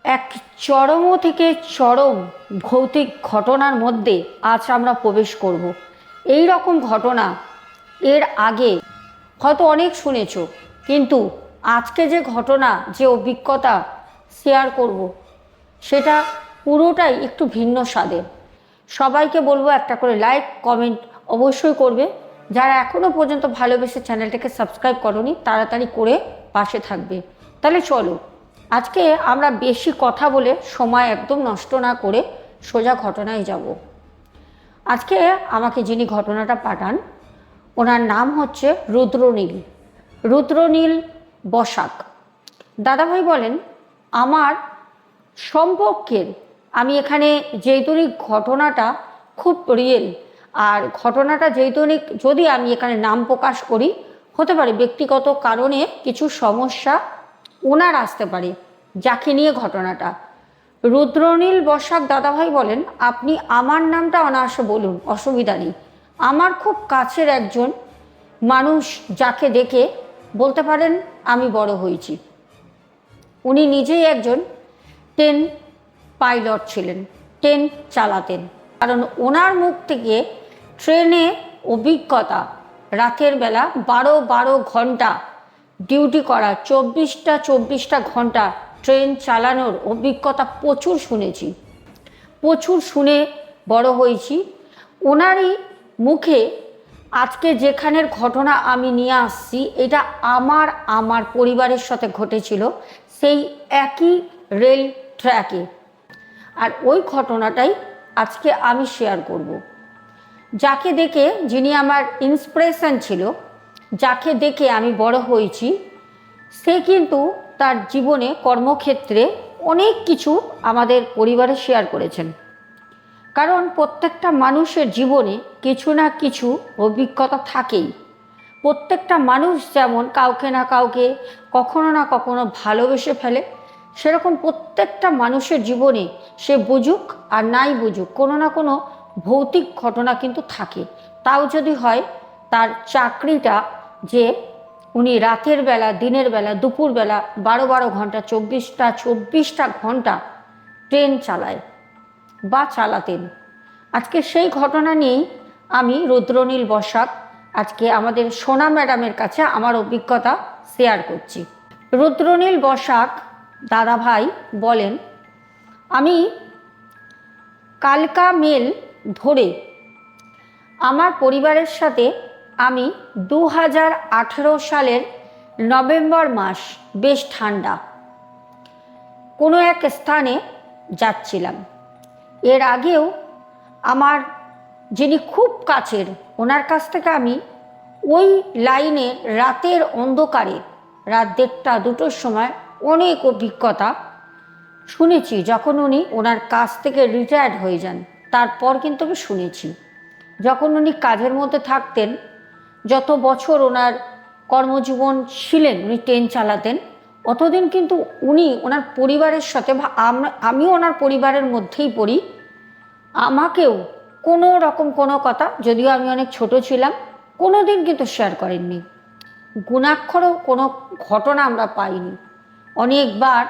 এক চরম থেকে চরম ভৌতিক ঘটনার মধ্যে আজ আমরা প্রবেশ করব। এই রকম ঘটনা এর আগে হয়তো অনেক শুনেছ, কিন্তু আজকে যে ঘটনা, যে অভিজ্ঞতা শেয়ার করব, সেটা পুরোটাই একটু ভিন্ন স্বাদের। সবাইকে বলবো একটা করে লাইক কমেন্ট অবশ্যই করবে। যারা এখনও পর্যন্ত ভালোবেসে চ্যানেলটাকে সাবস্ক্রাইব করনি, তাড়াতাড়ি করে পাশে থাকবে। তাহলে চলো, আজকে আমরা বেশি কথা বলে সময় একদম নষ্ট না করে সোজা ঘটনায় যাব। আজকে আমাকে যিনি ঘটনাটা পাঠান, ওনার নাম হচ্ছে রুদ্রনীল। রুদ্রনীল বসাক। দাদাভাই বলেন, আমার সম্পর্কের, আমি এখানে যেহেতুনি ঘটনাটা খুব রিয়েল, আর ঘটনাটা যেহেতুনি যদি আমি এখানে নাম প্রকাশ করি, হতে পারে ব্যক্তিগত কারণে কিছু সমস্যা ওনার আসতে পারে, যাকে নিয়ে ঘটনাটা। রুদ্রনীল বসাক দাদাভাই বলেন, আপনি আমার নামটা অনায়াসে বলুন, অসুবিধা নেই। আমার খুব কাছের একজন মানুষ, যাকে দেখে বলতে পারেন আমি বড় হয়েছি। উনি নিজেই একজন ট্রেন পাইলট ছিলেন, ট্রেন চালাতেন। কারণ ওনার মুখ থেকে ট্রেনে অভিজ্ঞতা, রাতের বেলা 12 ঘন্টা ডিউটি করা, 24টা ঘন্টা ট্রেন চালানোর অভিজ্ঞতা প্রচুর শুনেছি, প্রচুর শুনে বড় হয়েছি। ওনারই মুখে আজকে যেখানের ঘটনা আমি নিয়ে আসছি, এটা আমার পরিবারের সাথে ঘটেছিল, সেই একই রেল ট্র্যাকে। আর ওই ঘটনাটাই আজকে আমি শেয়ার করব। যাকে দেখে, যিনি আমার ইন্সপিরেশন ছিল, যাকে দেখে আমি বড় হয়েছি, সে কিন্তু তার জীবনে কর্মক্ষেত্রে অনেক কিছু আমাদের পরিবারে শেয়ার করেছেন। কারণ প্রত্যেকটা মানুষের জীবনে কিছু না কিছু অভিজ্ঞতা থাকেই। প্রত্যেকটা মানুষ যেমন কাউকে না কাউকে কখনো না কখনো ভালোবেসে ফেলে, সেরকম প্রত্যেকটা মানুষের জীবনে, সে বুঝুক আর নাই বুঝুক, কোনো না কোনো ভৌতিক ঘটনা কিন্তু থাকে। তাও যদি হয় তার চাকরিটা, যে উনি রাতের বেলা, দিনের বেলা, দুপুরবেলা 12 ঘন্টা, 24টা ঘন্টা ট্রেন চালায় বা চালাতেন। আজকে সেই ঘটনা নিয়েই আমি রুদ্রনীল বসাক আজকে আমাদের সোনা ম্যাডামের কাছে আমার অভিজ্ঞতা শেয়ার করছি। রুদ্রনীল বসাক দাদাভাই বলেন, আমি কালকা মেল ধরে আমার পরিবারের সাথে আমি 2018 সালের নভেম্বর মাস, বেশ ঠান্ডা, কোনো এক স্থানে যাচ্ছিলাম। এর আগেও আমার যিনি খুব কাছের, ওনার কাছ থেকে আমি ওই লাইনে রাতের অন্ধকারে, রাত 1টা-2টোর সময় অনেক অভিজ্ঞতা শুনেছি। যখন উনি ওনার কাজ থেকে রিটায়ার্ড হয়ে যান, তারপর কিন্তু আমি শুনেছি। যখন উনি কাজের মধ্যে থাকতেন, যত বছর ওনার কর্মজীবন ছিলেন, উনি ট্রেন চালাতেন, অতদিন কিন্তু উনি ওনার পরিবারের সাথে, আমিও ওনার পরিবারের মধ্যেই পড়ি, আমাকেও কোনো রকম কোনো কথা, যদিও আমি অনেক ছোট ছিলাম, কোনো দিন কিন্তু শেয়ার করেননি। গুণাক্ষরও কোনো ঘটনা আমরা পাইনি। অনেকবার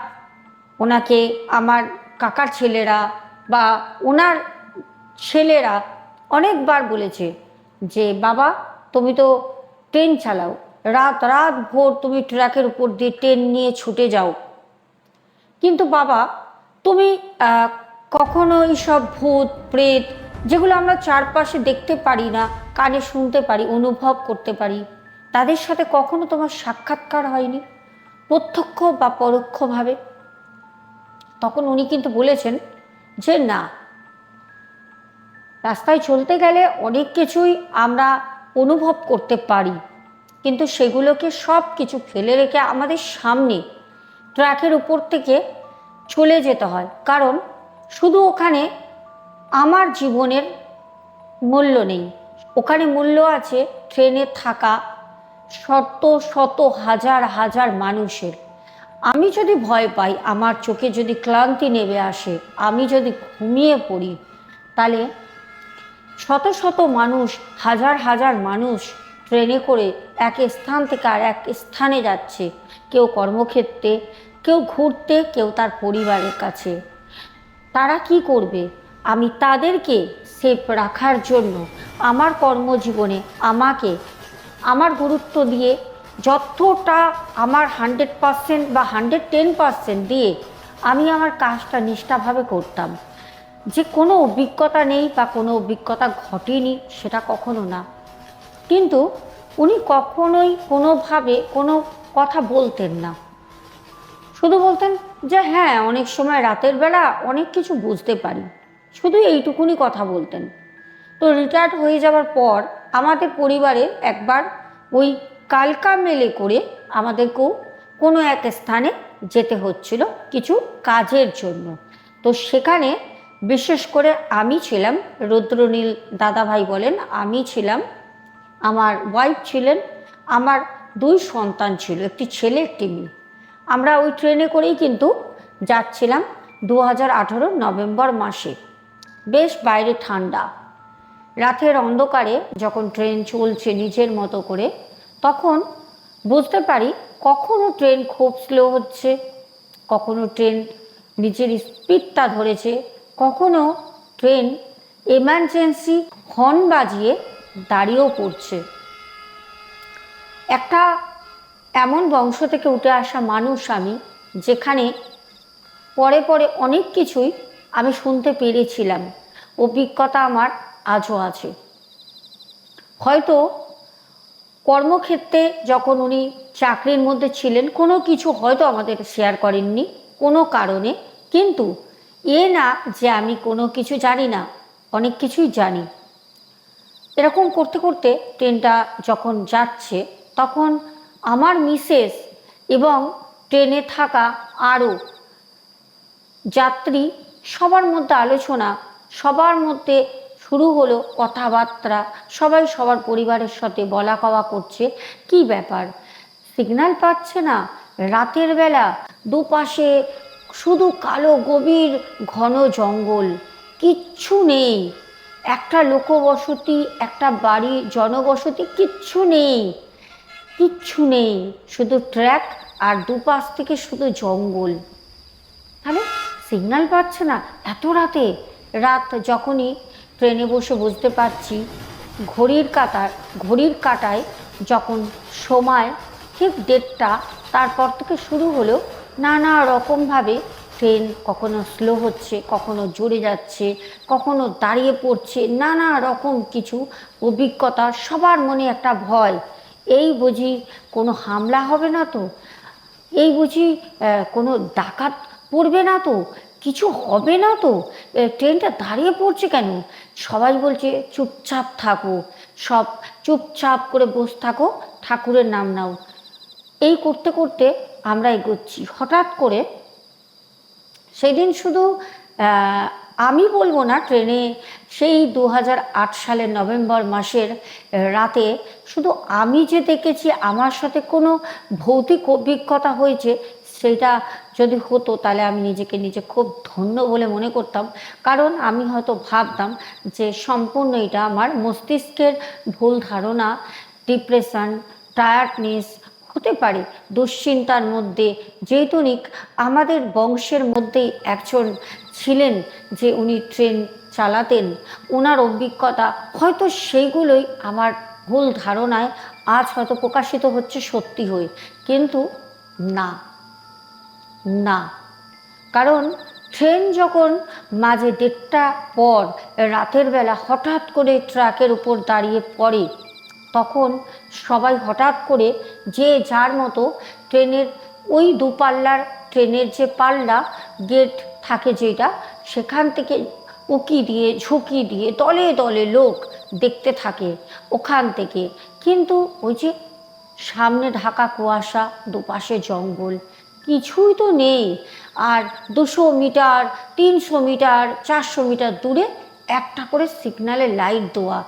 ওনাকে আমার কাকার ছেলেরা বা ওনার ছেলেরা অনেকবার বলেছে যে, বাবা তুমি তো ট্রেন চালাও, রাত রাত ভোর তুমি ট্র্যাকের উপর দিয়ে ট্রেন নিয়ে ছুটে যাও, কিন্তু বাবা তুমি কখনো এইসব ভূত প্রেত, যেগুলো আমরা চারপাশে দেখতে পারি না, কানে শুনতে পারি, অনুভব করতে পারি, তাদের সাথে কখনো তোমার সাক্ষাৎকার হয়নি, প্রত্যক্ষ বা পরোক্ষভাবে? তখন উনি কিন্তু বলেছেন যে না, রাস্তায় চলতে গেলে অনেক কিছুই আমরা অনুভব করতে পারি, কিন্তু সেগুলোকে সব কিছু ফেলে রেখে আমাদের সামনে ট্র্যাকের উপর থেকে চলে যেতে হয়। কারণ শুধু ওখানে আমার জীবনের মূল্য নেই, ওখানে মূল্য আছে ট্রেনে থাকা শত শত হাজার হাজার মানুষের। আমি যদি ভয় পাই, আমার চোখে যদি ক্লান্তি নেমে আসে, আমি যদি ঘুমিয়ে পড়ি, তাহলে শত শত মানুষ, হাজার হাজার মানুষ ট্রেনে করে এক স্থান থেকে আর এক স্থানে যাচ্ছে, কেউ কর্মক্ষেত্রে, কেউ ঘুরতে, কেউ তার পরিবারের কাছে। তারা কি করবে? আমি তাদেরকে সেফ রাখার জন্য আমার কর্মজীবনে আমাকে আমার গুরুত্ব দিয়ে যতটা আমার 100% বা 110% দিয়ে আমি আমার কাজটা নিষ্ঠাভাবে করতাম। যে কোনো অভিজ্ঞতা নেই বা কোনো অভিজ্ঞতা ঘটেনি সেটা কখনো না, কিন্তু উনি কখনোই কোনোভাবে কোনো কথা বলতেন না। শুধু বলতেন যে হ্যাঁ, অনেক সময় রাতের বেলা অনেক কিছু বুঝতে পারি, শুধু এইটুকুনি কথা বলতেন। তো রিটায়ার্ড হয়ে যাওয়ার পর আমাদের পরিবারে একবার ওই কালকা মেলে করে আমাদেরকেও কোনো এক স্থানে যেতে হচ্ছিল কিছু কাজের জন্য। তো সেখানে বিশেষ করে আমি ছিলাম, রুদ্রনীল দাদাভাই বলেন, আমি ছিলাম, আমার ওয়াইফ ছিলেন, আমার 2 সন্তান ছিল, একটি ছেলে একটি মেয়ে। আমরা ওই ট্রেনে করেই কিন্তু যাচ্ছিলাম 2018 নভেম্বর মাসে। বেশ বাইরে ঠান্ডা, রাতের অন্ধকারে যখন ট্রেন চলছে নিজের মতো করে, তখন বুঝতে পারি কখনো ট্রেন খুব স্লো হচ্ছে, কখনো ট্রেন নিজের স্পিডটা ধরেছে, কখনো ট্রেন এমার্জেন্সি হর্ন বাজিয়ে দাঁড়িয়েও পড়ছে। একটা এমন বংশ থেকে উঠে আসা মানুষ আমি, যেখানে পরে পরে অনেক কিছুই আমি শুনতে পেরেছিলাম, অভিজ্ঞতা আমার আজও আছে। হয়তো কর্মক্ষেত্রে যখন উনি চাকরির মধ্যে ছিলেন কোনো কিছু হয়তো আমাদের শেয়ার করেননি কোনো কারণে, কিন্তু এ না যে আমি কোনো কিছু জানি না, অনেক কিছুই জানি। এরকম করতে করতে ট্রেনটা যখন যাচ্ছে তখন আমার মিসেস এবং ট্রেনে থাকা আরও যাত্রী সবার মধ্যে আলোচনা, সবার মধ্যে শুরু হলো কথাবার্তা, সবাই সবার পরিবারের সাথে বলা কওয়া করছে, কি ব্যাপার সিগন্যাল পাচ্ছে না, রাতের বেলা দুপাশে শুধু কালো গভীর ঘন জঙ্গল, কিচ্ছু নেই, একটা লোকবসতি, একটা বাড়ি জনবসতি কিচ্ছু নেই, কিচ্ছু নেই, শুধু ট্র্যাক আর দুপাশ থেকে শুধু জঙ্গল। তাহলে সিগন্যাল পাচ্ছে না এত রাতে? রাত যখনই ট্রেনে বসে বুঝতে পারছি ঘড়ির কাঁটায় যখন সময় ঠিক 1:30, তারপর থেকে শুরু হলো নানা রকমভাবে ট্রেন কখনো স্লো হচ্ছে, কখনো জোরে যাচ্ছে, কখনো দাঁড়িয়ে পড়ছে, নানা রকম কিছু অভিজ্ঞতা। সবার মনে একটা ভয়, এই বুঝি কোনো হামলা হবে না তো, এই বুঝি কোনো ডাকাত পড়বে না তো, কিছু হবে না তো, ট্রেনটা দাঁড়িয়ে পড়ছে কেন? সবাই বলছে চুপচাপ থাকো, সব চুপচাপ করে বসে থাকো, ঠাকুরের নাম নাও। এই করতে করতে আমরা এগোচ্ছি। হঠাৎ করে সেদিন শুধু আমি বলবো না, ট্রেনে সেই 2008 সালের নভেম্বর মাসের রাতে শুধু আমি যে দেখেছি আমার সাথে কোনো ভৌতিক অভিজ্ঞতা হয়েছে, সেটা যদি হতো তাহলে আমি নিজে খুব ধন্য বলে মনে করতাম। কারণ আমি হয়তো ভাবতাম যে সম্পূর্ণ এটা আমার মস্তিষ্কের ভুল ধারণা, ডিপ্রেশন, টায়ার্ডনেস হতে পারে, দুশ্চিন্তার মধ্যে। যেহেতু আমাদের বংশের মধ্যেই একজন ছিলেন যে উনি ট্রেন চালাতেন, ওনার অভিজ্ঞতা, হয়তো সেইগুলোই আমার ভুল ধারণায় আজ হয়তো প্রকাশিত হচ্ছে সত্যি হয়ে, কিন্তু না, না। কারণ ট্রেন যখন মাঝে 1:30 পর রাতের বেলা হঠাৎ করে ট্র্যাকের উপর দাঁড়িয়ে পড়ে, তখন সবাই হঠাৎ করে যে যার মতো ট্রেনের ওই দুপাল্লার ট্রেনের যে পাল্লা গেট থাকে যেটা, সেখান থেকে উকি দিয়ে ঝুঁকি দিয়ে দলে দলে লোক দেখতে থাকে ওখান থেকে। কিন্তু ওই যে সামনে ঢাকা কুয়াশা, দুপাশে জঙ্গল, কিছুই তো নেই। আর 200 মিটার, 300 মিটার, 400 মিটার দূরে একটা করে সিগন্যালের লাইট দেওয়া,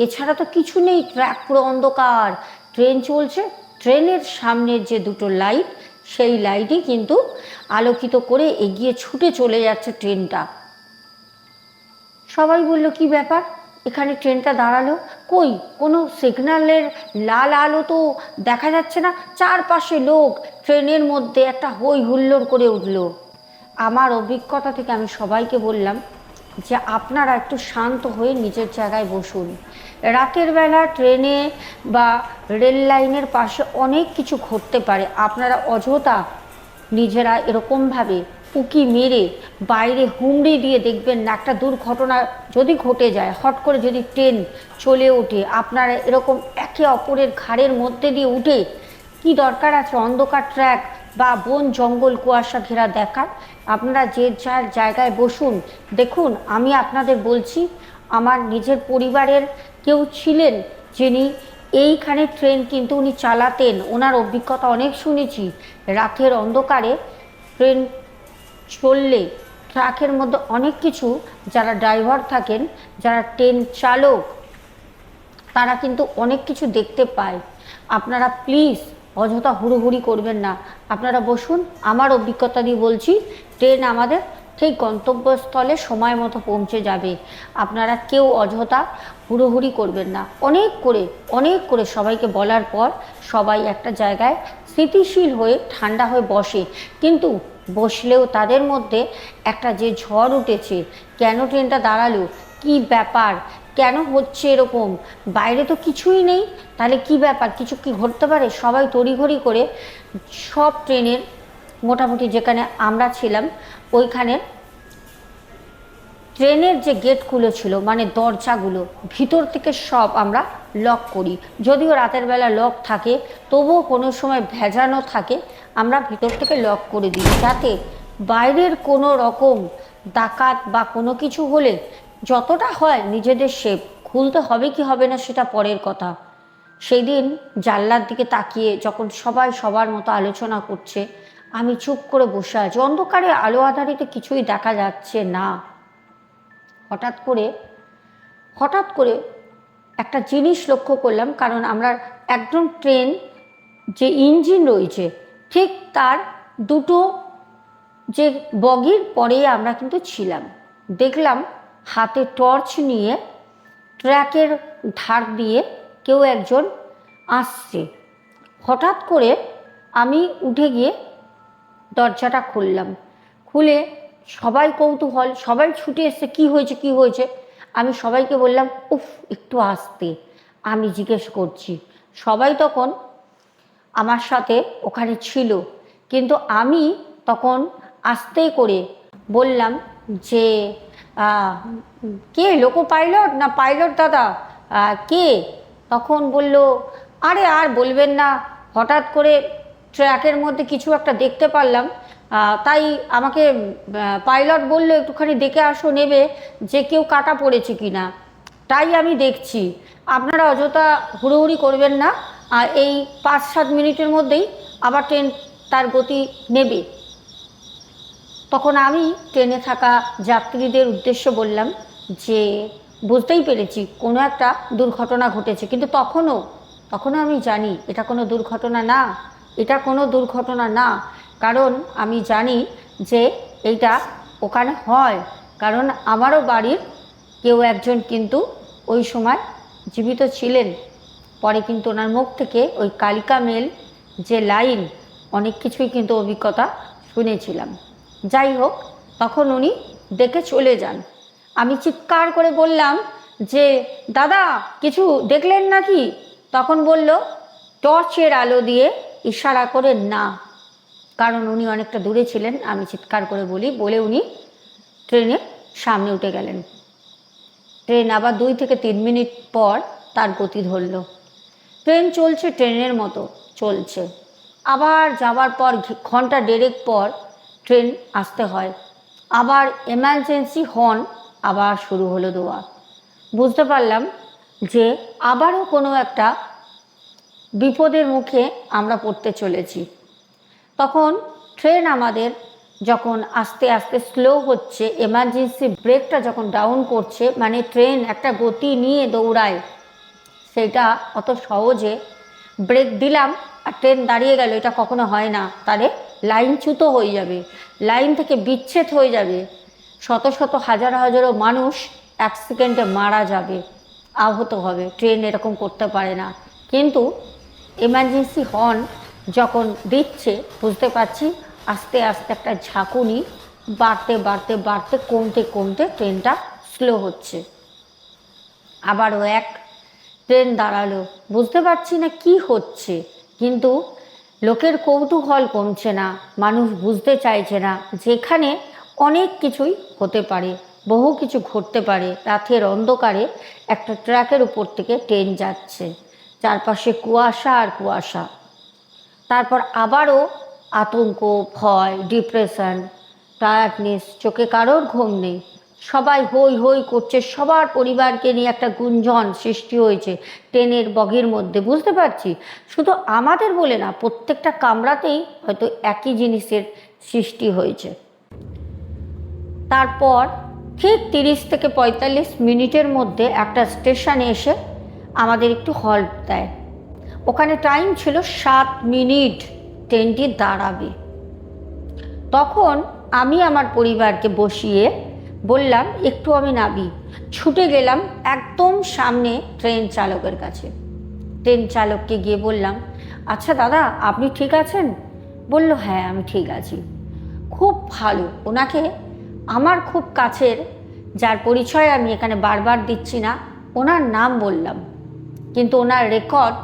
এছাড়া তো কিছু নেই। ট্র্যাক পুরো অন্ধকার, ট্রেন চলছে, ট্রেনের সামনের যে 2টো লাইট, সেই লাইটই কিন্তু আলোকিত করে এগিয়ে ছুটে চলে যাচ্ছে ট্রেনটা। সবাই বলল কি ব্যাপার, এখানে ট্রেনটা দাঁড়ালো, কই কোনো সিগন্যালের লাল আলো তো দেখা যাচ্ছে না। চারপাশে লোক, ট্রেনের মধ্যে একটা হই হুল্লোড় করে উঠল। আমার অভিজ্ঞতা থেকে আমি সবাইকে বললাম যে আপনারা একটু শান্ত হয়ে নিজের জায়গায় বসুন। রাতের বেলা ট্রেনে বা রেল লাইনের পাশে অনেক কিছু ঘটতে পারে। আপনারা অযথা নিজেরা এরকমভাবে উকি মেরে বাইরে হুমড়ি দিয়ে দেখবেন না, একটা দুর্ঘটনা যদি ঘটে যায়, হট করে যদি ট্রেন চলে ওঠে, আপনারা এরকম একে অপরের ঘাড়ের মধ্যে দিয়ে উঠে কি দরকার আছে অন্ধকার ট্র্যাক বা বন জঙ্গল কুয়াশা ঘেরা দেখার? আপনারা যে যার জায়গায় বসুন। দেখুন, আমি আপনাদের বলছি, আমার নিজের পরিবারের কেউ ছিলেন যিনি এইখানে ট্রেন কিন্তু উনি চালাতেন, ওনার অভিজ্ঞতা অনেক শুনেছি। রাতের অন্ধকারে ট্রেন চললে ট্রাকের মধ্যে অনেক কিছু, যারা ড্রাইভার থাকেন, যারা ট্রেন চালক, তারা কিন্তু অনেক কিছু দেখতে পায়। আপনারা প্লিজ অযথা হুড়োহুড়ি করবেন না, আপনারা বসুন। আমার অভিজ্ঞতা দিয়ে বলছি, ট্রেন আমাদের ঠিক গন্তব্যস্থলে সময় মতো পৌঁছে যাবে। আপনারা কেউ অযথা হুড়োহুড়ি করবেন না। অনেক করে সবাইকে বলার পর সবাই একটা জায়গায় স্থিতিশীল হয়ে ঠান্ডা হয়ে বসে। কিন্তু বসলেও তাদের মধ্যে একটা যে ঝড় উঠেছে, কেন ট্রেনটা দাঁড়ালো, কি ব্যাপার, কেন হচ্ছে এরকম, বাইরে তো কিছুই নেই, তাহলে কি ব্যাপার, কিছু কি ঘটতে পারে? সবাই তড়িঘড়ি করে সব ট্রেনের, মোটামুটি যেখানে আমরা ছিলাম ওইখানে ট্রেনের যে গেটগুলো ছিল, মানে দরজাগুলো ভিতর থেকে সব আমরা লক করি। যদিও রাতের বেলা লক থাকে, তবুও কোনো সময় ভেজানো থাকে, আমরা ভিতর থেকে লক করে দিই, যাতে বাইরের কোনো রকম ডাকাত বা কোনো কিছু হলে যতটা হয় নিজেদের সেফ। খুলতে হবে কি হবে না সেটা পরের কথা। সেই দিন জানলার দিকে তাকিয়ে যখন সবাই সবার মতো আলোচনা করছে, আমি চুপ করে বসে আছি। অন্ধকারে আলো আধারিতে কিছুই দেখা যাচ্ছে না। হঠাৎ করে একটা জিনিস লক্ষ্য করলাম, কারণ আমরা একদম ট্রেন যে ইঞ্জিন রয়েছে ঠিক তার দুটো যে বগির পরেই আমরা কিন্তু ছিলাম। দেখলাম হাতে টর্চ নিয়ে ট্র্যাকের ধার দিয়ে কেউ একজন আসছে। হঠাৎ করে আমি উঠে গিয়ে দরজাটা খুললাম। খুলে সবাই কৌতূহল, সবাই ছুটে এসছে, কি হয়েছে কি হয়েছে। আমি সবাইকে বললাম, উফ একটু আসতে, আমি জিজ্ঞেস করছি। সবাই তখন আমার সাথে ওখানে ছিল, কিন্তু আমি তখন আস্তে করে বললাম যে কে, লোকো পাইলট না পাইলট দাদা, কে? তখন বলল, আরে আর বলবেন না, হঠাৎ করে ট্র্যাকের মধ্যে কিছু একটা দেখতে পারলাম, তাই আমাকে পাইলট বললো একটুখানি দেখে আসো নেবে যে কেউ কাটা পড়েছে কি না, তাই আমি দেখছি। আপনারা অযথা হুড়োহুড়ি করবেন না, এই 5-7 মিনিটের মধ্যেই আবার ট্রেন তার গতি নেবে। তখন আমি ট্রেনে থাকা যাত্রীদের উদ্দেশ্য বললাম যে বুঝতেই পেরেছি কোনো একটা দুর্ঘটনা ঘটেছে, কিন্তু তখনও আমি জানি এটা কোনো দুর্ঘটনা না, এটা কোনো দুর্ঘটনা না। কারণ আমি জানি যে এইটা ওখানে হয়, কারণ আমারও বাড়ির কেউ একজন কিন্তু ওই সময় জীবিত ছিলেন। পরে কিন্তু ওনার মুখ থেকে ওই কালিকা মেল যে লাইন, অনেক কিছুই কিন্তু অভিজ্ঞতা শুনেছিলাম। যাই হোক, তখন উনি দেখে চলে যান। আমি চিৎকার করে বললাম যে দাদা কিছু দেখলেন নাকি? তখন বলল টর্চের আলো দিয়ে ইশারা করে না, কারণ উনি অনেকটা দূরে ছিলেন। আমি চিৎকার করে বলে উনি ট্রেনের সামনে উঠে গেলেন। ট্রেন আবার 2 থেকে 3 মিনিট পর তার গতি ধরল। ট্রেন চলছে, ট্রেনের মতো চলছে। আবার যাবার পর ঘন্টা 1.5 পর ট্রেন আসতে হয়। আবার এমার্জেন্সি হর্ন আবার শুরু হলো দেওয়া। বুঝতে পারলাম যে আবারও কোনো একটা বিপদের মুখে আমরা পড়তে চলেছি। তখন ট্রেন আমাদের যখন আস্তে আস্তে স্লো হচ্ছে, এমার্জেন্সি ব্রেকটা যখন ডাউন করছে, মানে ট্রেন একটা গতি নিয়ে দৌড়ায়, সেটা অত সহজে ব্রেক দিলাম আর ট্রেন দাঁড়িয়ে গেল, এটা কখনো হয় না। তাহলে লাইনচ্যুত হয়ে যাবে, লাইন থেকে বিচ্ছেদ হয়ে যাবে, শত শত হাজার হাজারো মানুষ 1 সেকেন্ডে মারা যাবে। আহত হবে, ট্রেন এরকম করতে পারে না। কিন্তু এমার্জেন্সি হর্ন যখন দিচ্ছে বুঝতে পারছি আস্তে আস্তে একটা ঝাঁকুনি বাড়তে বাড়তে বাড়তে কমতে কমতে ট্রেনটা স্লো হচ্ছে। আবারও এক ট্রেন দাঁড়ালো, বুঝতে পারছি না কি হচ্ছে, কিন্তু লোকের কৌতূহল কমছে না, মানুষ বুঝতে চাইছে না যেখানে অনেক কিছুই হতে পারে, বহু কিছু ঘটতে পারে। রাতের অন্ধকারে একটা ট্র্যাকের উপর থেকে ট্রেন যাচ্ছে, চারপাশে কুয়াশা আর কুয়াশা। তারপর আবারও আতঙ্ক, ভয়, ডিপ্রেশন, টায়ার্ডনেস, চোখে কারোর ঘুম নেই, সবাই হই হই করছে, সবার পরিবারকে নিয়ে একটা গুঞ্জন সৃষ্টি হয়েছে ট্রেনের বগির মধ্যে। বুঝতে পারছি শুধু আমাদের বলে না, প্রত্যেকটা কামরাতেই হয়তো একই জিনিসের সৃষ্টি হয়েছে। তারপর ঠিক 30 থেকে 45 মিনিটের মধ্যে একটা স্টেশনে এসে আমাদের একটু হল্ট দেয়। ওখানে টাইম ছিল 7 মিনিট ট্রেনটি দাঁড়াবে। তখন আমি আমার পরিবারকে বসিয়ে বললাম একটু আমি নামি। ছুটে গেলাম একদম সামনে ট্রেন চালকের কাছে। ট্রেন চালককে গিয়ে বললাম, আচ্ছা দাদা আপনি ঠিক আছেন? বলল, হ্যাঁ আমি ঠিক আছি। খুব ভালো। ওনাকে আমার খুব কাছের, যার পরিচয় আমি এখানে বারবার দিচ্ছি না, ওনার নাম বললাম, কিন্তু ওনার রেকর্ড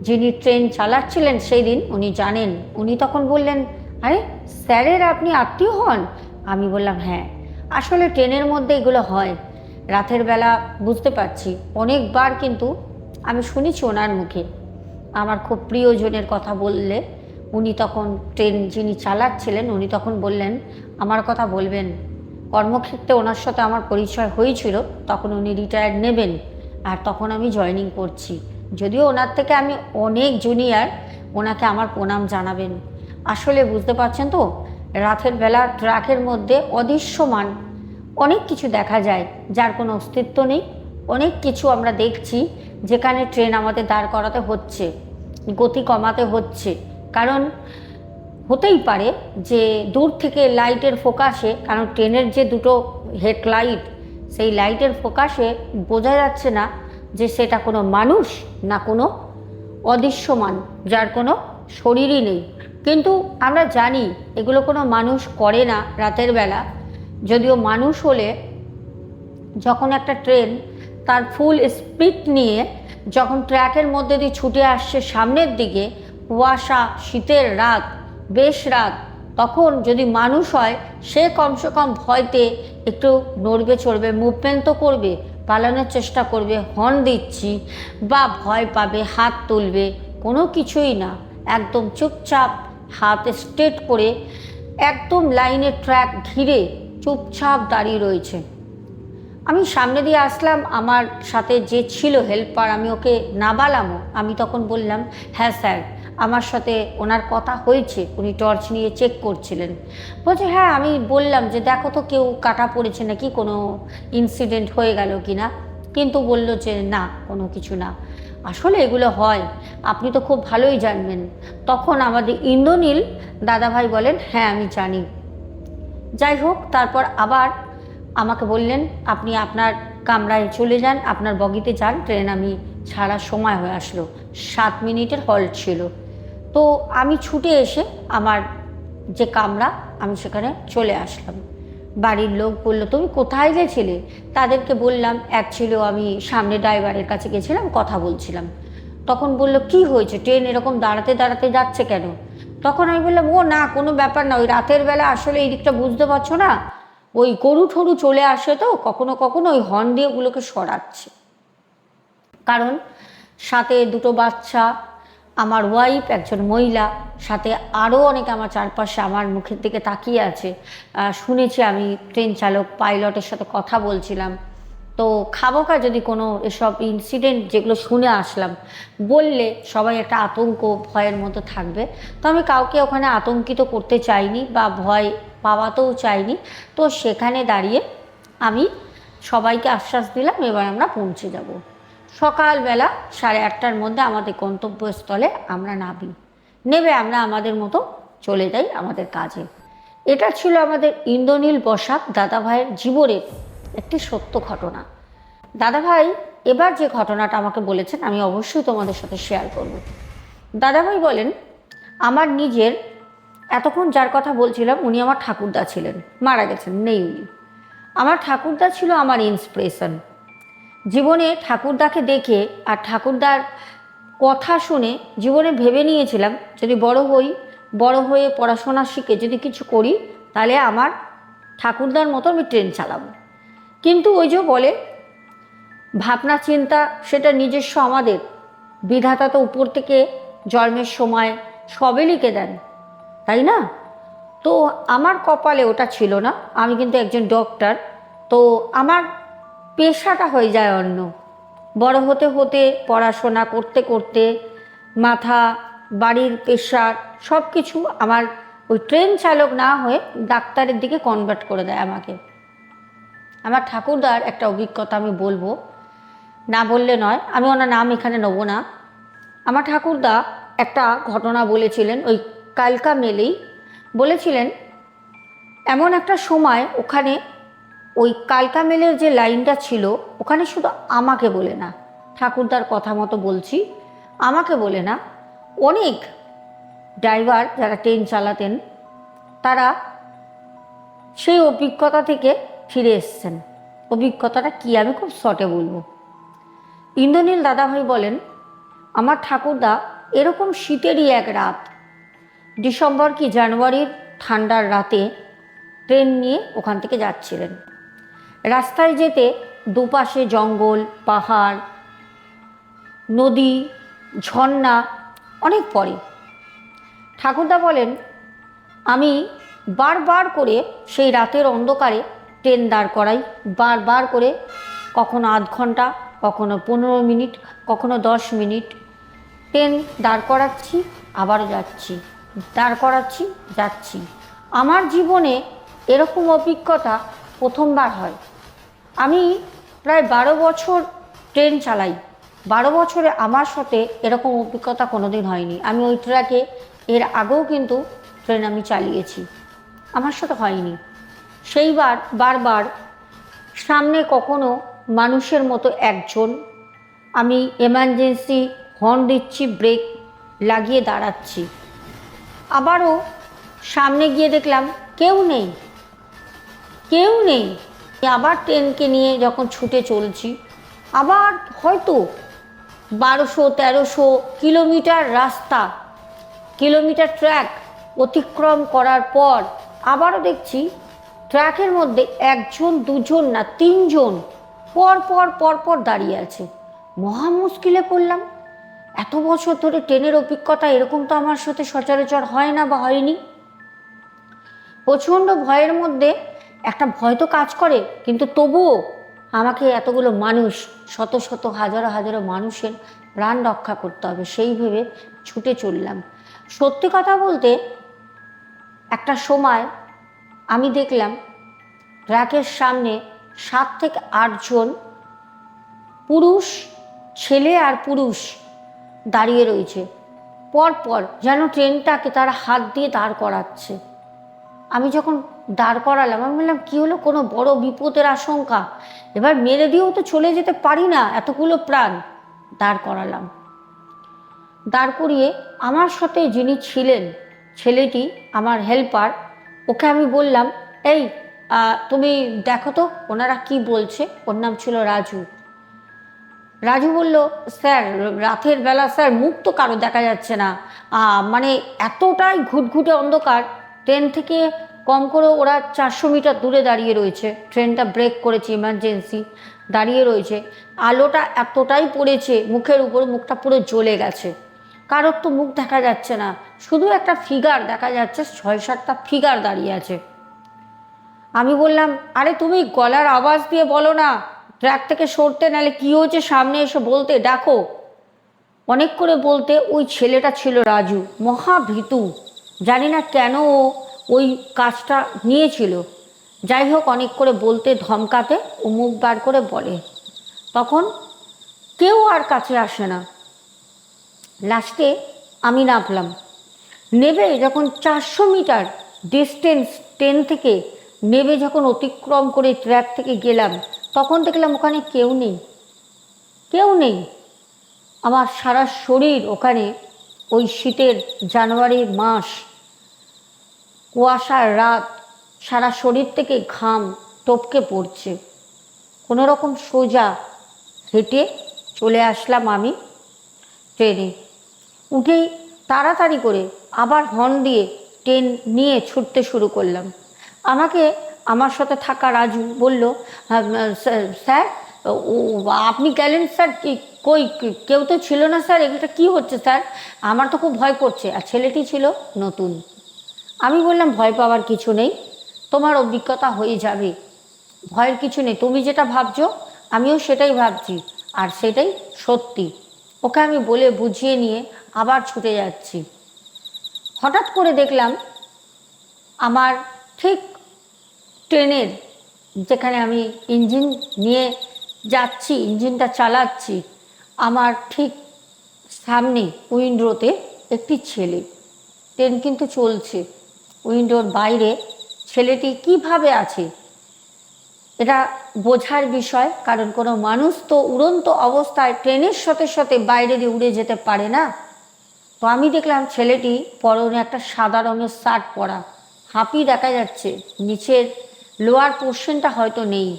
যিনি ট্রেন চালাচ্ছিলেন সেই দিন উনি জানেন। উনি তখন বললেন, আরে স্যারের আপনি আত্মীয় হন? আমি বললাম হ্যাঁ। আসলে ট্রেনের মধ্যে এগুলো হয় রাতের বেলা, বুঝতে পারছি অনেকবার, কিন্তু আমি শুনেছি ওনার মুখে। আমার খুব প্রিয়জনের কথা বললে উনি তখন ট্রেন যিনি চালাচ্ছিলেন উনি তখন বললেন, আমার কথা বলবেন। কর্মক্ষেত্রে ওনার সাথে আমার পরিচয় হয়েছিল, তখন উনি রিটায়ার্ড নেবেন, আর তখন আমি জয়েনিং করছি। যদিও ওনার থেকে আমি অনেক জুনিয়র, ওনাকে আমার প্রণাম জানাবেন। আসলে বুঝতে পারছেন তো, রাতের বেলা ট্রাকের মধ্যে অদৃশ্যমান অনেক কিছু দেখা যায় যার কোনো অস্তিত্ব নেই। অনেক কিছু আমরা দেখছি যেখানে ট্রেন আমাদের দাঁড় করাতে হচ্ছে, গতি কমাতে হচ্ছে। কারণ হতেই পারে যে দূর থেকে লাইটের ফোকাসে, কারণ ট্রেনের যে দুটো হেডলাইট, সেই লাইটের ফোকাসে বোঝা যাচ্ছে না যে সেটা কোনো মানুষ না কোনো অদৃশ্যমান যার কোনো শরীরই নেই। কিন্তু আমরা জানি এগুলো কোনো মানুষ করে না রাতের বেলা। যদিও মানুষ হলে যখন একটা ট্রেন তার ফুল স্পিড নিয়ে যখন ট্র্যাকের মধ্যে দিয়ে ছুটে আসছে সামনের দিকে, কুয়াশা, শীতের রাত, বেশ রাত, তখন যদি মানুষ হয় সে কমসে কম ভয়তে একটু নড়বে চড়বে, মুভমেন্ট তো করবে, পালানোর চেষ্টা করবে, হর্ন দিচ্ছি বা ভয় পাবে, হাত তুলবে, কোনো কিছুই না। একদম চুপচাপ হাত স্ট্রেট করে একদম লাইনের ট্র্যাক ঘিরে চুপচাপ দাঁড়িয়ে রয়েছে। আমি সামনে দিয়ে আসলাম, আমার সাথে যে ছিল হেল্পার, আমি ওকে নামালামও। আমি তখন বললাম, হ্যাঁ স্যার আমার সাথে ওনার কথা হয়েছে, উনি টর্চ নিয়ে চেক করছিলেন। বলছে হ্যাঁ। আমি বললাম যে দেখো তো কেউ কাটা পড়েছে নাকি, কোনো ইনসিডেন্ট হয়ে গেল কি না, কিন্তু বলল যে না কোনো কিছু না। আসলে এগুলো হয়, আপনি তো খুব ভালোই জানবেন। তখন আমাদের ইন্দ্রনীল দাদাভাই বলেন, হ্যাঁ আমি জানি। যাই হোক, তারপর আবার আমাকে বললেন, আপনি আপনার কামরায় চলে যান, আপনার বগিতে যান, ট্রেন আমি ছাড়ার সময় হয়ে আসলো, 7 মিনিটের হল্ট ছিল। তো আমি ছুটে এসে আমার যে কামরা আমি সেখানে চলে আসলাম। বাড়ির লোক বললো, তুমি কোথায় গেছিলে? তাদেরকে বললাম অ্যাকচুয়ালি আমি সামনে ড্রাইভারের কাছে গেছিলাম, কথা বলছিলাম। তখন বলল, কি হয়েছে, ট্রেন এরকম দাঁড়াতে দাঁড়াতে যাচ্ছে কেন? তখন আমি বললাম, ও না কোনো ব্যাপার না, ওই রাতের বেলা আসলে এই দিকটা বুঝতে পারছো না, ওই গরু ঠরু চলে আসে তো কখনো কখনো, ওই হর্ন দিয়ে ওগুলোকে সরাচ্ছে। কারণ সাথে দুটো বাচ্চা, আমার ওয়াইফ, একজন মহিলা, সাথে আরও অনেকে আমার চারপাশে আমার মুখের দিকে তাকিয়ে আছে। শুনেছি আমি ট্রেন চালক পাইলটের সাথে কথা বলছিলাম। তো খাবোকা যদি কোনো এসব ইনসিডেন্ট যেগুলো শুনে আসলাম বললে সবাই একটা আতঙ্ক ভয়ের মতো থাকবে। তো আমি কাউকে ওখানে আতঙ্কিত করতে চাইনি বা ভয় পাওয়াতেও চাইনি। তো সেখানে দাঁড়িয়ে আমি সবাইকে আশ্বাস দিলাম এবার আমরা পৌঁছে যাব। সকালবেলা 8:30টার মধ্যে আমাদের গন্তব্যস্থলে আমরা নামি, নেবে আমরা আমাদের মতো চলে যাই আমাদের কাজে। এটা ছিল আমাদের ইন্দ্রনীল বসাক দাদাভাইয়ের জীবনের একটি সত্য ঘটনা। দাদাভাই এবার যে ঘটনাটা আমাকে বলেছেন আমি অবশ্যই তোমাদের সাথে শেয়ার করব। দাদাভাই বলেন, আমার নিজের, এতক্ষণ যার কথা বলছিলাম উনি আমার ঠাকুরদা ছিলেন, মারা গেছেন, নেই উনি। আমার ঠাকুরদা ছিল আমার ইন্সপিরেশন। জীবনে ঠাকুরদাকে দেখে আর ঠাকুরদার কথা শুনে জীবনে ভেবে নিয়েছিলাম যদি বড় হই, বড় হয়ে পড়াশোনা শিখে যদি কিছু করি, তাহলে আমার ঠাকুরদার মতো আমি ট্রেন চালাবো। কিন্তু ওই যে বলে ভাবনা চিন্তা সেটা নিজস্ব আমাদের, বিধাতা তো উপর থেকে জন্মের সময় সবে লিখে দেন, তাই না? তো আমার কপালে ওটা ছিল না। আমি কিন্তু একজন ডক্টর, তো আমার পেশাটা হয়ে যায় অন্য। বড় হতে হতে পড়াশোনা করতে করতে মাথা, বাড়ির প্রেশার সব কিছু আমার ওই ট্রেন চালক না হয়ে ডাক্তারের দিকে কনভার্ট করে দেয় আমাকে। আমার ঠাকুরদার একটা অভিজ্ঞতা আমি বলবো, না বললে নয়, আমি ওনার নাম এখানে নেব না। আমার ঠাকুরদা একটা ঘটনা বলেছিলেন, ওই কালকা মেলেই বলেছিলেন। এমন একটা সময় ওখানে ওই কালকা মেলের যে লাইনটা ছিল ওখানে শুধু আমাকে বলে না, ঠাকুরদার কথা মতো বলছি, আমাকে বলে না, অনেক ড্রাইভার যারা ট্রেন চালাতেন তারা সেই অভিজ্ঞতা থেকে ফিরে এসছেন। অভিজ্ঞতাটা কী আমি খুব শর্টে বলবো। ইন্দ্রনীল দাদাভাই বলেন, আমার ঠাকুরদা এরকম শীতেরই এক রাত, ডিসেম্বর কি জানুয়ারির ঠান্ডার রাতে ট্রেন নিয়ে ওখান থেকে যাচ্ছিলেন। রাস্তায় যেতে দুপাশে জঙ্গল, পাহাড়, নদী, ঝর্ণা অনেক পরে। ঠাকুরদা বলেন, আমি বারবার করে সেই রাতের অন্ধকারে ট্রেন দাঁড় করাই, বারবার করে, কখনো আধ ঘন্টা, কখনো 15 মিনিট, কখনো 10 মিনিট ট্রেন দাঁড় করাচ্ছি, আবারও যাচ্ছি, দাঁড় করাচ্ছি, যাচ্ছি। আমার জীবনে এরকম অভিজ্ঞতা প্রথমবার হয়। আমি প্রায় 12 বছর ট্রেন চালাই, 12 বছরে আমার সাথে এরকম অভিজ্ঞতা কোনোদিন হয়নি। আমি ওই ট্র্যাকে এর আগেও কিন্তু ট্রেন আমি চালিয়েছি, আমার সাথে হয়নি। সেইবার বারবার সামনে কখনো মানুষের মতো একজন, আমি এমার্জেন্সি হর্ন দিচ্ছি, ব্রেক লাগিয়ে দাঁড়াচ্ছি, আবারও সামনে গিয়ে দেখলাম কেউ নেই, কেউ নেই। আবার ট্রেনকে নিয়ে যখন ছুটে চলছি, আবার হয়তো 1200-1300 কিলোমিটার রাস্তা, কিলোমিটার ট্র্যাক অতিক্রম করার পর আবারও দেখছি ট্র্যাকের মধ্যে একজন, দুজন না, 3 জন পর পর পর পর দাঁড়িয়ে আছে। মহা মুশকিলে পড়লাম। এত বছর ধরে ট্রেনের অভিজ্ঞতা এরকম তো আমার সাথে সচরাচর হয় না বা হয়নি। প্রচণ্ড ভয়ের মধ্যে একটা ভয় তো কাজ করে, কিন্তু তবুও আমাকে এতগুলো মানুষ, শত শত হাজারো হাজারো মানুষের প্রাণ রক্ষা করতে হবে, সেই ভেবে ছুটে চললাম। সত্যি কথা বলতে একটা সময় আমি দেখলাম ট্র্যাকের সামনে 7 থেকে 8 জন পুরুষ, ছেলে আর পুরুষ দাঁড়িয়ে রয়েছে পর পর, যেন ট্রেনটাকে তারা হাত দিয়ে দাঁড় করাচ্ছে। আমি যখন দাঁড় করালাম আমি বললাম কী হলো, কোনো বড় বিপদের আশঙ্কা, এবার মেরে দিয়েও তো চলে যেতে পারি না, এতগুলো প্রাণ। দাঁড় করালাম, দাঁড় করিয়ে আমার সাথে যিনি ছিলেন, ছেলেটি আমার হেল্পার, ওকে আমি বললাম, এই তুমি দেখো তো ওনারা কি বলছে। ওর নাম ছিল রাজু। রাজু বলল, স্যার রাতের বেলা স্যার মুখ তো কারো দেখা যাচ্ছে না, মানে এতটাই ঘুটঘুটে অন্ধকার, ট্রেন থেকে কম করে ওরা 400 মিটার দূরে দাঁড়িয়ে রয়েছে, ট্রেনটা ব্রেক করেছে, ইমার্জেন্সি দাঁড়িয়ে রয়েছে, আলোটা এতটাই পড়েছে মুখের উপর, মুখটা পুরো জ্বলে গেছে, কারোর তো মুখ দেখা যাচ্ছে না, শুধু একটা ফিগার দেখা যাচ্ছে, 6-7টা ফিগার দাঁড়িয়ে আছে। আমি বললাম, আরে তুমি গলার আওয়াজ দিয়ে বলো না, ট্র্যাক থেকে সরতে, নাহলে কী হয়েছে সামনে এসে বলতে, ডাকো। অনেক করে বলতে ওই ছেলেটা ছিল রাজু, মহাভীতু, জানি না কেন ও ওই কাজটা নিয়েছিল। যাই হোক, অনেক করে বলতে ধমকাতে ও মুখ বার করে বলে, তখন কেউ আর কাছে আসে না। লাস্টে আমি নামলাম, নেবে যখন 400 মিটার ডিস্টেন্স ট্রেন থেকে নেবে যখন অতিক্রম করে ট্র্যাক থেকে গেলাম, তখন দেখলাম ওখানে কেউ নেই। কেউ নেই। আমার সারা শরীর ওখানে, ওই শীতের জানুয়ারির মাস, কুয়াশার রাত, সারা শরীর থেকে ঘাম টপকে পড়ছে। কোনো রকম সোজা হেঁটে চলে আসলাম আমি ট্রেনে। উঠেই তাড়াতাড়ি করে আবার হর্ন দিয়ে ট্রেন নিয়ে ছুটতে শুরু করলাম। আমাকে আমার সাথে থাকা রাজু বলল, স্যার ও আপনি গেলেন স্যার? কই কেউ তো ছিল না স্যার, এটা কী হচ্ছে স্যার? আমার তো খুব ভয় করছে। আর ছেলেটি ছিল নতুন। আমি বললাম, ভয় পাওয়ার কিছু নেই, তোমার অভিজ্ঞতা হয়ে যাবে, ভয়ের কিছু নেই। তুমি যেটা ভাবছো আমিও সেটাই ভাবছি, আর সেটাই সত্যি। ওকে আমি বলে বুঝিয়ে নিয়ে আবার ছুটে যাচ্ছি। হঠাৎ করে দেখলাম আমার ঠিক ট্রেনের যেখানে আমি ইঞ্জিন নিয়ে যাচ্ছি, ইঞ্জিনটা চালাচ্ছি, আমার ঠিক সামনে উইন্ডোতে একটি ছেলে। ট্রেন কিন্তু চলছে, উইন্ডোর বাইরে ছেলেটি কিভাবে আছে এটা বোঝার বিষয়, কারণ কোনো মানুষ তো উড়ন্ত অবস্থায় ট্রেনের সাথে সাথে বাইরে দিয়ে উড়ে যেতে পারে না। তো আমি দেখলাম ছেলেটি পরনে একটা সাদা রঙের শার্ট পরা, হাঁপি দেখা যাচ্ছে, নিচের লোয়ার পোর্শনটা হয়তো নেই,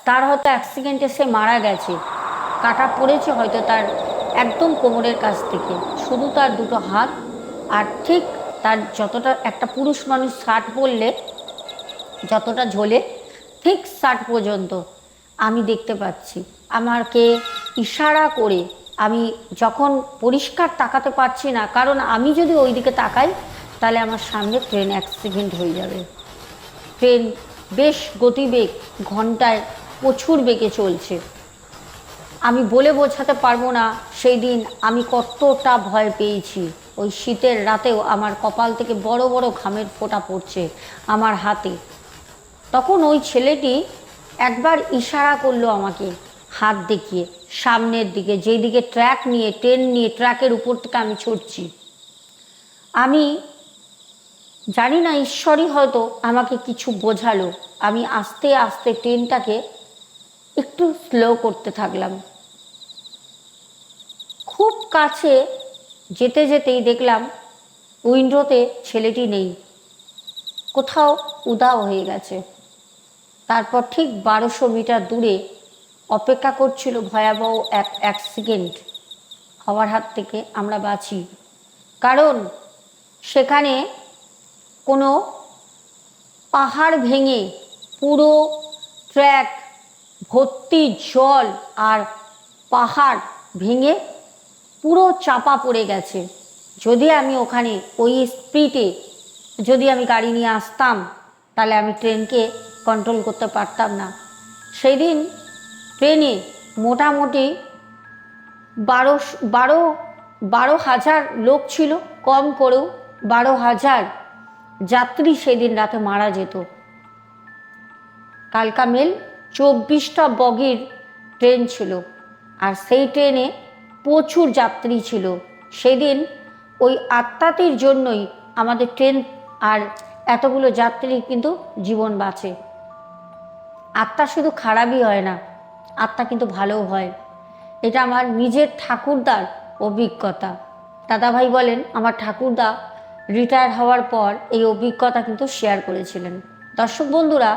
তার হয়তো অ্যাক্সিডেন্টে সে মারা গেছে, কাটা পড়েছে হয়তো তার একদম কোমরের কাছ থেকে, শুধু তার দুটো হাত, আর ঠিক তার যতটা একটা পুরুষ মানুষ শার্ট পরলে যতটা ঝোলে ঠিক শার্ট পর্যন্ত আমি দেখতে পাচ্ছি। আমাকে ইশারা করে, আমি যখন পরিষ্কার তাকাতে পারছি না, কারণ আমি যদি ওই দিকে তাকাই তাহলে আমার সামনে ট্রেন অ্যাক্সিডেন্ট হয়ে যাবে। ট্রেন বেশ গতিবেগ, ঘন্টায় প্রচুর বেগে চলছে। আমি বলে বোঝাতে পারবো না সেই দিন আমি কতটা ভয় পেয়েছি। ওই শীতের রাতেও আমার কপাল থেকে বড় বড় ঘামের ফোঁটা পড়ছে আমার হাতে। তখন ওই ছেলেটি একবার ইশারা করলো আমাকে হাত দেখিয়ে সামনের দিকে, যেই দিকে ট্র্যাক নিয়ে, ট্রেন নিয়ে ট্র্যাকের উপর থেকে আমি ছুটছি। আমি জানি না, ঈশ্বরই হয়তো আমাকে কিছু বোঝালো। আমি আস্তে আস্তে ট্রেনটাকে একটু স্লো করতে থাকলাম। খুব কাছে যেতে যেতেই দেখলাম উইন্ডোতে ছেলেটি নেই, কোথাও উধাও হয়ে গেছে। তারপর ঠিক 1200 মিটার দূরে অপেক্ষা করছিল ভয়াবহ এক অ্যাক্সিডেন্ট হওয়ার হাত থেকে আমরা বাঁচি। কারণ সেখানে কোনো পাহাড় ভেঙে পুরো ট্র্যাক ভর্তি জল, আর পাহাড় ভেঙে পুরো চাপা পড়ে গেছে। যদি আমি ওখানে ওই স্পিডে যদি আমি গাড়ি নিয়ে আসতাম তাহলে আমি ট্রেনকে কন্ট্রোল করতে পারতাম না। সেই দিন ট্রেনে মোটামুটি 12,000 লোক ছিল, কম করেও 12,000 যাত্রী সেদিন রাতে মারা যেত। কালকা মেল 24টা বগির ট্রেন ছিল, আর সেই ট্রেনে প্রচুর যাত্রী ছিল। সেদিন ওই আত্মাতির জন্যই আমাদের ট্রেন আর এতগুলো যাত্রী কিন্তু জীবন বাঁচে। আত্মা শুধু খারাপই হয় না, আত্মা কিন্তু ভালোও হয়। এটা আমার নিজের ঠাকুরদার অভিজ্ঞতা। দাদাভাই বলেন আমার ঠাকুরদা রিটায়ার হওয়ার পর এই অভিজ্ঞতা কিন্তু শেয়ার করেছিলেন। দর্শক বন্ধুরা,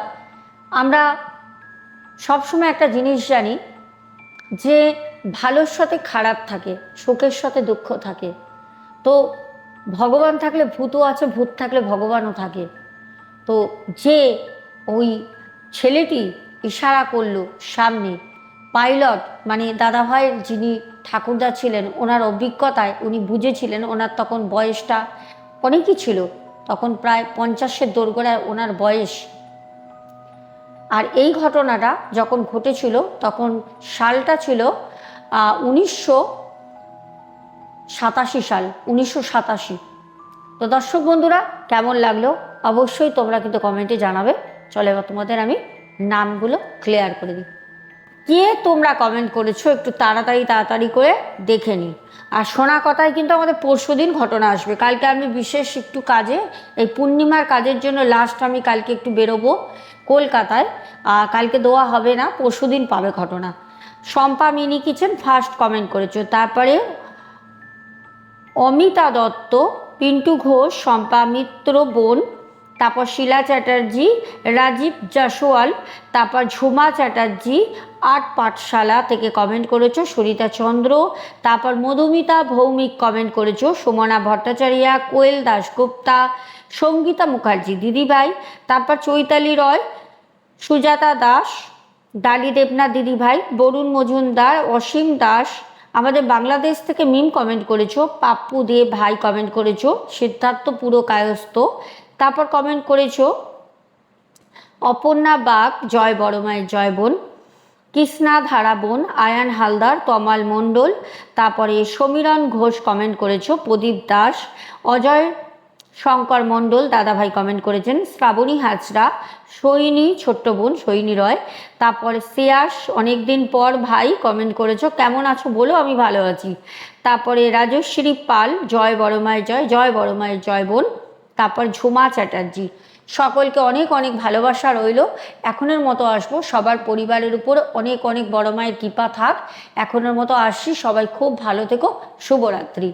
আমরা সবসময় একটা জিনিস জানি যে ভালোর সাথে খারাপ থাকে, সুখের সাথে দুঃখ থাকে। তো ভগবান থাকলে ভূতও আছে, ভূত থাকলে ভগবানও থাকে। তো যে ওই ছেলেটি ইশারা করলো সামনে, পাইলট মানে দাদাভাইয়ের যিনি ঠাকুরদা ছিলেন, ওনার অভিজ্ঞতায় উনি বুঝেছিলেন, ওনার তখন বয়সটা অনেকই ছিল, তখন প্রায় 50-এর দোরগোড়ায় ওনার বয়স। আর এই ঘটনাটা যখন ঘটেছিল তখন সালটা ছিল 1987 সাল, 1987। তো দর্শক বন্ধুরা, কেমন লাগলো অবশ্যই তোমরা কিন্তু কমেন্টে জানাবে। চলো এবার তোমাদের আমি নামগুলো ক্লিয়ার করে দিই। কে তোমরা কমেন্ট করেছো একটু তাড়াতাড়ি করে দেখে নিই। আর শোনা কথায় কিন্তু আমাদের পরশুদিন ঘটনা আসবে। কালকে আমি বিশেষ একটু কাজে, এই পূর্ণিমার কাজের জন্য লাস্ট আমি কালকে একটু বেরোবো কলকাতায়। কালকে দেওয়া হবে না, পরশুদিন পাবে ঘটনা। Shampa mini kitchen first comment করেছো। তারপরে অমিতা দত্ত, পিন্টু ঘোষ, শম্পা মিত্র বোন, তারপর শিলা চ্যাটার্জি, রাজীব জাসওয়াল, তারপর ঝুমা চ্যাটার্জি আর্ট পাঠশালা থেকে কমেন্ট করেছো, সরিতা চন্দ্র, তারপর মধুমিতা ভৌমিক কমেন্ট করেছো, সুমনা ভট্টাচার্যা, কোয়েল দাশগুপ্তা, সঙ্গীতা মুখার্জি দিদিভাই, তারপর চৈতালি রয়, সুজাতা দাস, ডালি দেবনাথ দিদিভাই, বরুণ মজুমদার, অসীম দাস, আমাদের বাংলাদেশ থেকে মিম কমেন্ট করেছো, পাপ্পু দে ভাই কমেন্ট করেছো, সিদ্ধার্থ পুরো কায়স্থ, তারপর কমেন্ট করেছো অপর্ণা বাগ, জয় বড় মায়ের জয় বোন, কৃষ্ণা ধারা বোন, আয়ান হালদার, তমাল মণ্ডল, তারপরে সমীরণ ঘোষ কমেন্ট করেছো, প্রদীপ দাস, অজয় শঙ্কর মণ্ডল দাদাভাই কমেন্ট করেছেন, শ্রাবণী হাজরা, সৈনী ছোট্ট বোন সৈনী রয়, তারপরে শ্রেয়াস অনেকদিন পর ভাই কমেন্ট করেছো, কেমন আছো বলো, আমি ভালো আছি। তারপরে রাজশ্রী পাল, জয় বড় মায়ের জয়, জয় বড় মায়ের জয় বোন, তারপর ঝুমা চ্যাটার্জি। সকলকে অনেক অনেক ভালোবাসা রইল। এখনের মতো আসবো, সবার পরিবারের উপর অনেক অনেক বড় মায়ের কৃপা থাক। এখনের মতো আসছি, সবাই খুব ভালো থেকো, শুভরাত্রি।